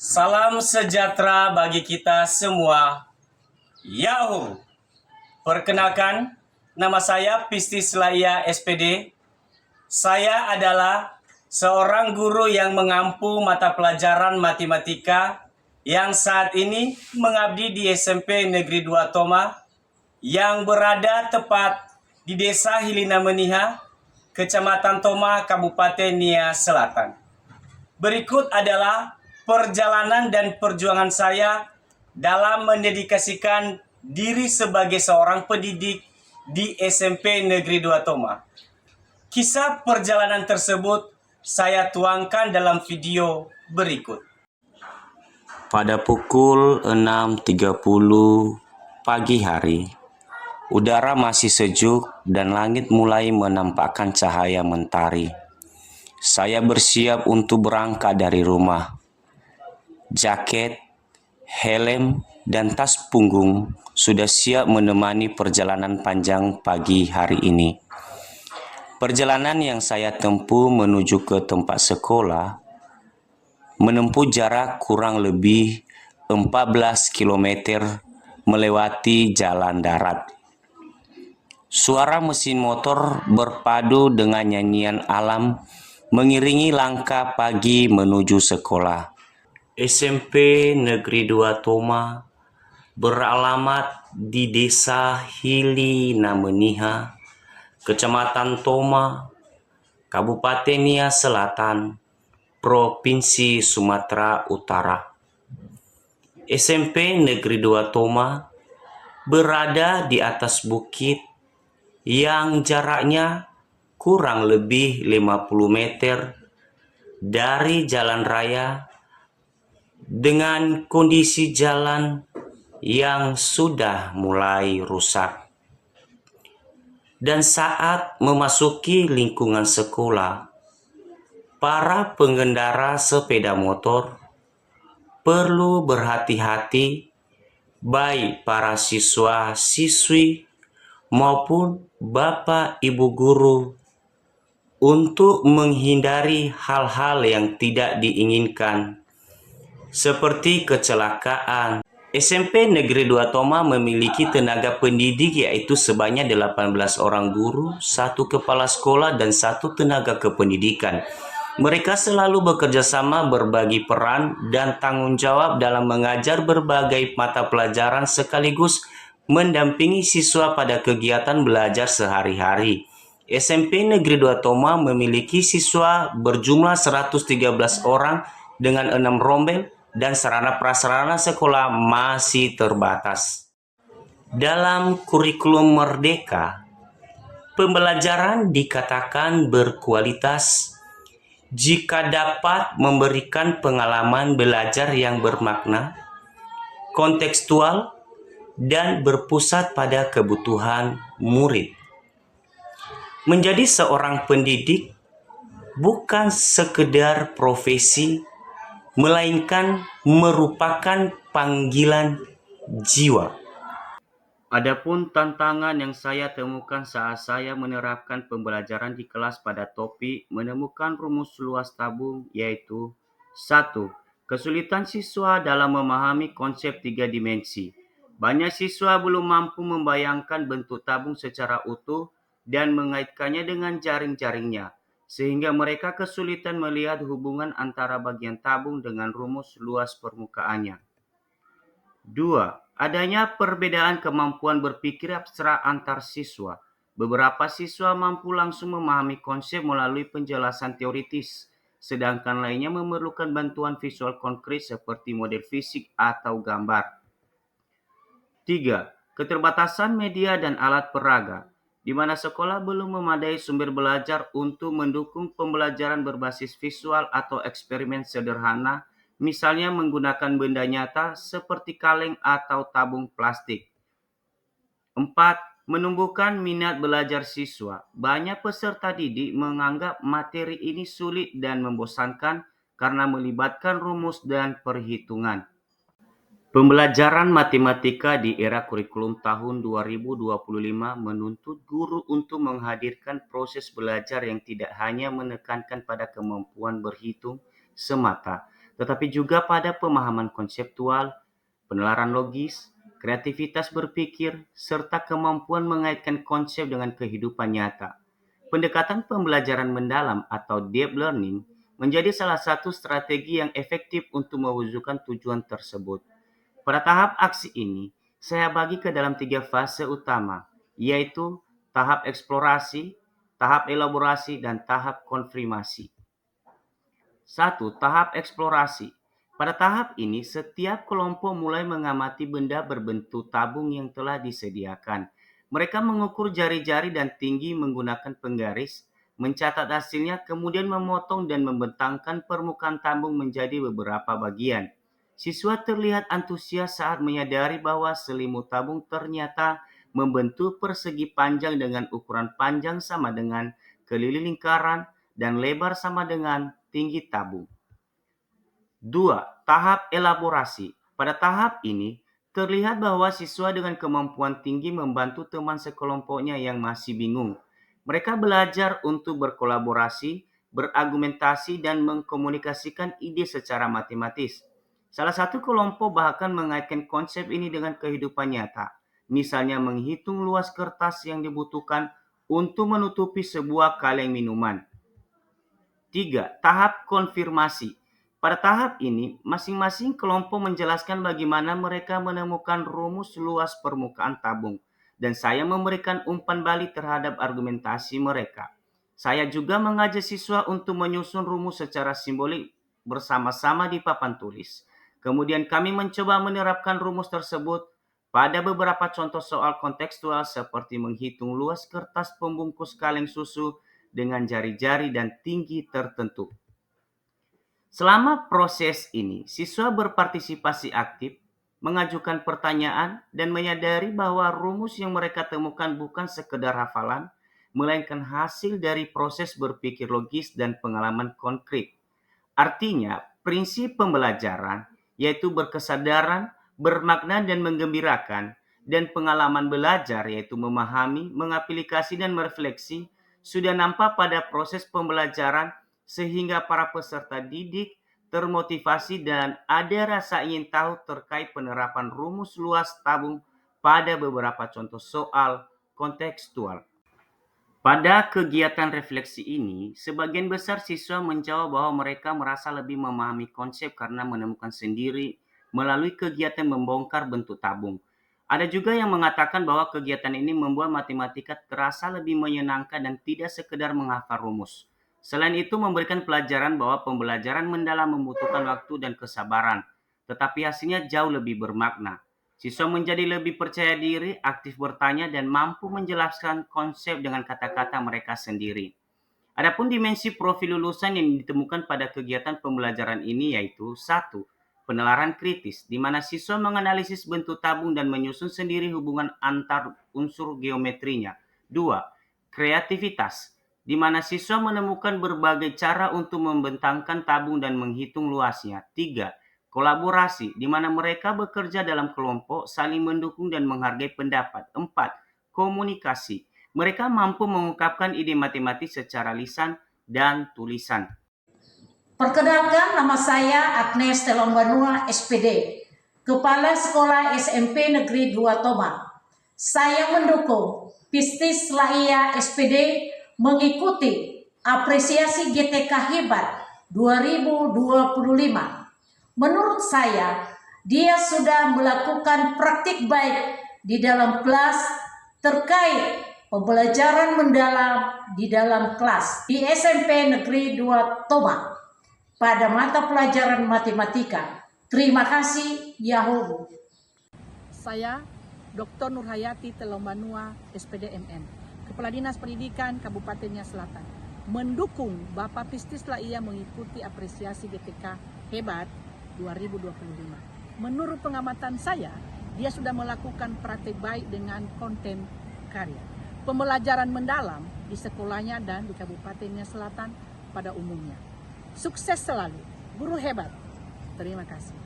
Salam sejahtera bagi kita semua. Yahoo! Perkenalkan, nama saya Pistis Laia SPD. Saya adalah seorang guru yang mengampu mata pelajaran matematika yang saat ini mengabdi di SMP Negeri 2 Toma yang berada tepat di Desa Hilina Meniha, Kecamatan Toma, Kabupaten Nia Selatan. Berikut adalah perjalanan dan perjuangan saya dalam mendedikasikan diri sebagai seorang pendidik di SMP Negeri 2 Toma. Kisah perjalanan tersebut saya tuangkan dalam video berikut. Pada pukul 6.30 pagi hari, udara masih sejuk dan langit mulai menampakkan cahaya mentari. Saya bersiap untuk berangkat dari rumah. Jaket, helm, dan tas punggung sudah siap menemani perjalanan panjang pagi hari ini. Perjalanan yang saya tempuh menuju ke tempat sekolah menempuh jarak kurang lebih 14 km melewati jalan darat. Suara mesin motor berpadu dengan nyanyian alam mengiringi langkah pagi menuju sekolah. SMP Negeri 2 Toma beralamat di Desa Hilina Meniha, Kecamatan Toma, Kabupaten Nia Selatan, Provinsi Sumatera Utara. SMP Negeri 2 Toma berada di atas bukit yang jaraknya kurang lebih 50 meter dari jalan raya dengan kondisi jalan yang sudah mulai rusak. Dan saat memasuki lingkungan sekolah, para pengendara sepeda motor perlu berhati-hati, baik para siswa-siswi maupun bapak ibu guru, untuk menghindari hal-hal yang tidak diinginkan, seperti kecelakaan. SMP Negeri 2 Toma memiliki tenaga pendidik yaitu sebanyak 18 orang guru, 1 kepala sekolah, dan 1 tenaga kependidikan. Mereka selalu bekerja sama, berbagi peran dan tanggung jawab dalam mengajar berbagai mata pelajaran sekaligus mendampingi siswa pada kegiatan belajar sehari-hari. SMP Negeri 2 Toma memiliki siswa berjumlah 113 orang dengan 6 rombel dan sarana prasarana sekolah masih terbatas. Dalam kurikulum Merdeka, pembelajaran dikatakan berkualitas jika dapat memberikan pengalaman belajar yang bermakna, kontekstual, dan berpusat pada kebutuhan murid. Menjadi seorang pendidik bukan sekedar profesi, melainkan merupakan panggilan jiwa. Adapun tantangan yang saya temukan saat saya menerapkan pembelajaran di kelas pada topik menemukan rumus luas tabung yaitu 1. Kesulitan siswa dalam memahami konsep 3 dimensi. Banyak siswa belum mampu membayangkan bentuk tabung secara utuh dan mengaitkannya dengan jaring-jaringnya, sehingga mereka kesulitan melihat hubungan antara bagian tabung dengan rumus luas permukaannya. 2. Adanya perbedaan kemampuan berpikir abstrak antar siswa. Beberapa siswa mampu langsung memahami konsep melalui penjelasan teoritis, sedangkan lainnya memerlukan bantuan visual konkret seperti model fisik atau gambar. 3. Keterbatasan media dan alat peraga, di mana sekolah belum memadai sumber belajar untuk mendukung pembelajaran berbasis visual atau eksperimen sederhana, misalnya menggunakan benda nyata seperti kaleng atau tabung plastik. 4. Menumbuhkan minat belajar siswa. Banyak peserta didik menganggap materi ini sulit dan membosankan karena melibatkan rumus dan perhitungan. Pembelajaran matematika di era kurikulum tahun 2025 menuntut guru untuk menghadirkan proses belajar yang tidak hanya menekankan pada kemampuan berhitung semata, tetapi juga pada pemahaman konseptual, penalaran logis, kreativitas berpikir, serta kemampuan mengaitkan konsep dengan kehidupan nyata. Pendekatan pembelajaran mendalam atau deep learning menjadi salah satu strategi yang efektif untuk mewujudkan tujuan tersebut. Pada tahap aksi ini, saya bagi ke dalam 3 fase utama, yaitu tahap eksplorasi, tahap elaborasi, dan tahap konfirmasi. 1. Tahap eksplorasi. Pada tahap ini, setiap kelompok mulai mengamati benda berbentuk tabung yang telah disediakan. Mereka mengukur jari-jari dan tinggi menggunakan penggaris, mencatat hasilnya, kemudian memotong dan membentangkan permukaan tabung menjadi beberapa bagian. Siswa terlihat antusias saat menyadari bahwa selimut tabung ternyata membentuk persegi panjang dengan ukuran panjang sama dengan keliling lingkaran dan lebar sama dengan tinggi tabung. 2. Tahap elaborasi. Pada tahap ini, terlihat bahwa siswa dengan kemampuan tinggi membantu teman sekelompoknya yang masih bingung. Mereka belajar untuk berkolaborasi, berargumentasi, dan mengkomunikasikan ide secara matematis. Salah satu kelompok bahkan mengaitkan konsep ini dengan kehidupan nyata, misalnya menghitung luas kertas yang dibutuhkan untuk menutupi sebuah kaleng minuman. 3. Tahap konfirmasi. Pada tahap ini, masing-masing kelompok menjelaskan bagaimana mereka menemukan rumus luas permukaan tabung, dan saya memberikan umpan balik terhadap argumentasi mereka. Saya juga mengajak siswa untuk menyusun rumus secara simbolik bersama-sama di papan tulis. Kemudian kami mencoba menerapkan rumus tersebut pada beberapa contoh soal kontekstual seperti menghitung luas kertas pembungkus kaleng susu dengan jari-jari dan tinggi tertentu. Selama proses ini, siswa berpartisipasi aktif, mengajukan pertanyaan, dan menyadari bahwa rumus yang mereka temukan bukan sekedar hafalan, melainkan hasil dari proses berpikir logis dan pengalaman konkret. Artinya, prinsip pembelajaran, yaitu berkesadaran, bermakna, dan menggembirakan, dan pengalaman belajar, yaitu memahami, mengaplikasi, dan merefleksi, sudah nampak pada proses pembelajaran sehingga para peserta didik termotivasi dan ada rasa ingin tahu terkait penerapan rumus luas tabung pada beberapa contoh soal kontekstual. Pada kegiatan refleksi ini, sebagian besar siswa menjawab bahwa mereka merasa lebih memahami konsep karena menemukan sendiri melalui kegiatan membongkar bentuk tabung. Ada juga yang mengatakan bahwa kegiatan ini membuat matematika terasa lebih menyenangkan dan tidak sekedar menghafal rumus. Selain itu, memberikan pelajaran bahwa pembelajaran mendalam membutuhkan waktu dan kesabaran, tetapi hasilnya jauh lebih bermakna. Siswa menjadi lebih percaya diri, aktif bertanya, dan mampu menjelaskan konsep dengan kata-kata mereka sendiri. Adapun dimensi profil lulusan yang ditemukan pada kegiatan pembelajaran ini yaitu 1. Penalaran kritis, di mana siswa menganalisis bentuk tabung dan menyusun sendiri hubungan antar unsur geometrinya. 2. Kreativitas, di mana siswa menemukan berbagai cara untuk membentangkan tabung dan menghitung luasnya. 3. Kolaborasi, di mana mereka bekerja dalam kelompok, saling mendukung dan menghargai pendapat. 4. Komunikasi, mereka mampu mengungkapkan ide matematis secara lisan dan tulisan. Perkenalkan, nama saya Agnes Telombanua, SPD, Kepala Sekolah SMP Negeri 2 Toma. Saya mendukung Pistis Laia SPD mengikuti apresiasi GTK Hebat 2025. Menurut saya, dia sudah melakukan praktik baik di dalam kelas terkait pembelajaran mendalam di dalam kelas di SMP Negeri 2 Toma pada mata pelajaran matematika. Terima kasih, Yahoo. Saya Dr. Nurhayati Telombanua, SPD MN, Kepala Dinas Pendidikan Kabupaten Nia Selatan, mendukung Bapak Pistis Laia mengikuti apresiasi GTK Hebat 2025. Menurut pengamatan saya, dia sudah melakukan praktik baik dengan konten karya. Pembelajaran mendalam di sekolahnya dan di Kabupaten Nia Selatan pada umumnya. Sukses selalu, guru hebat. Terima kasih.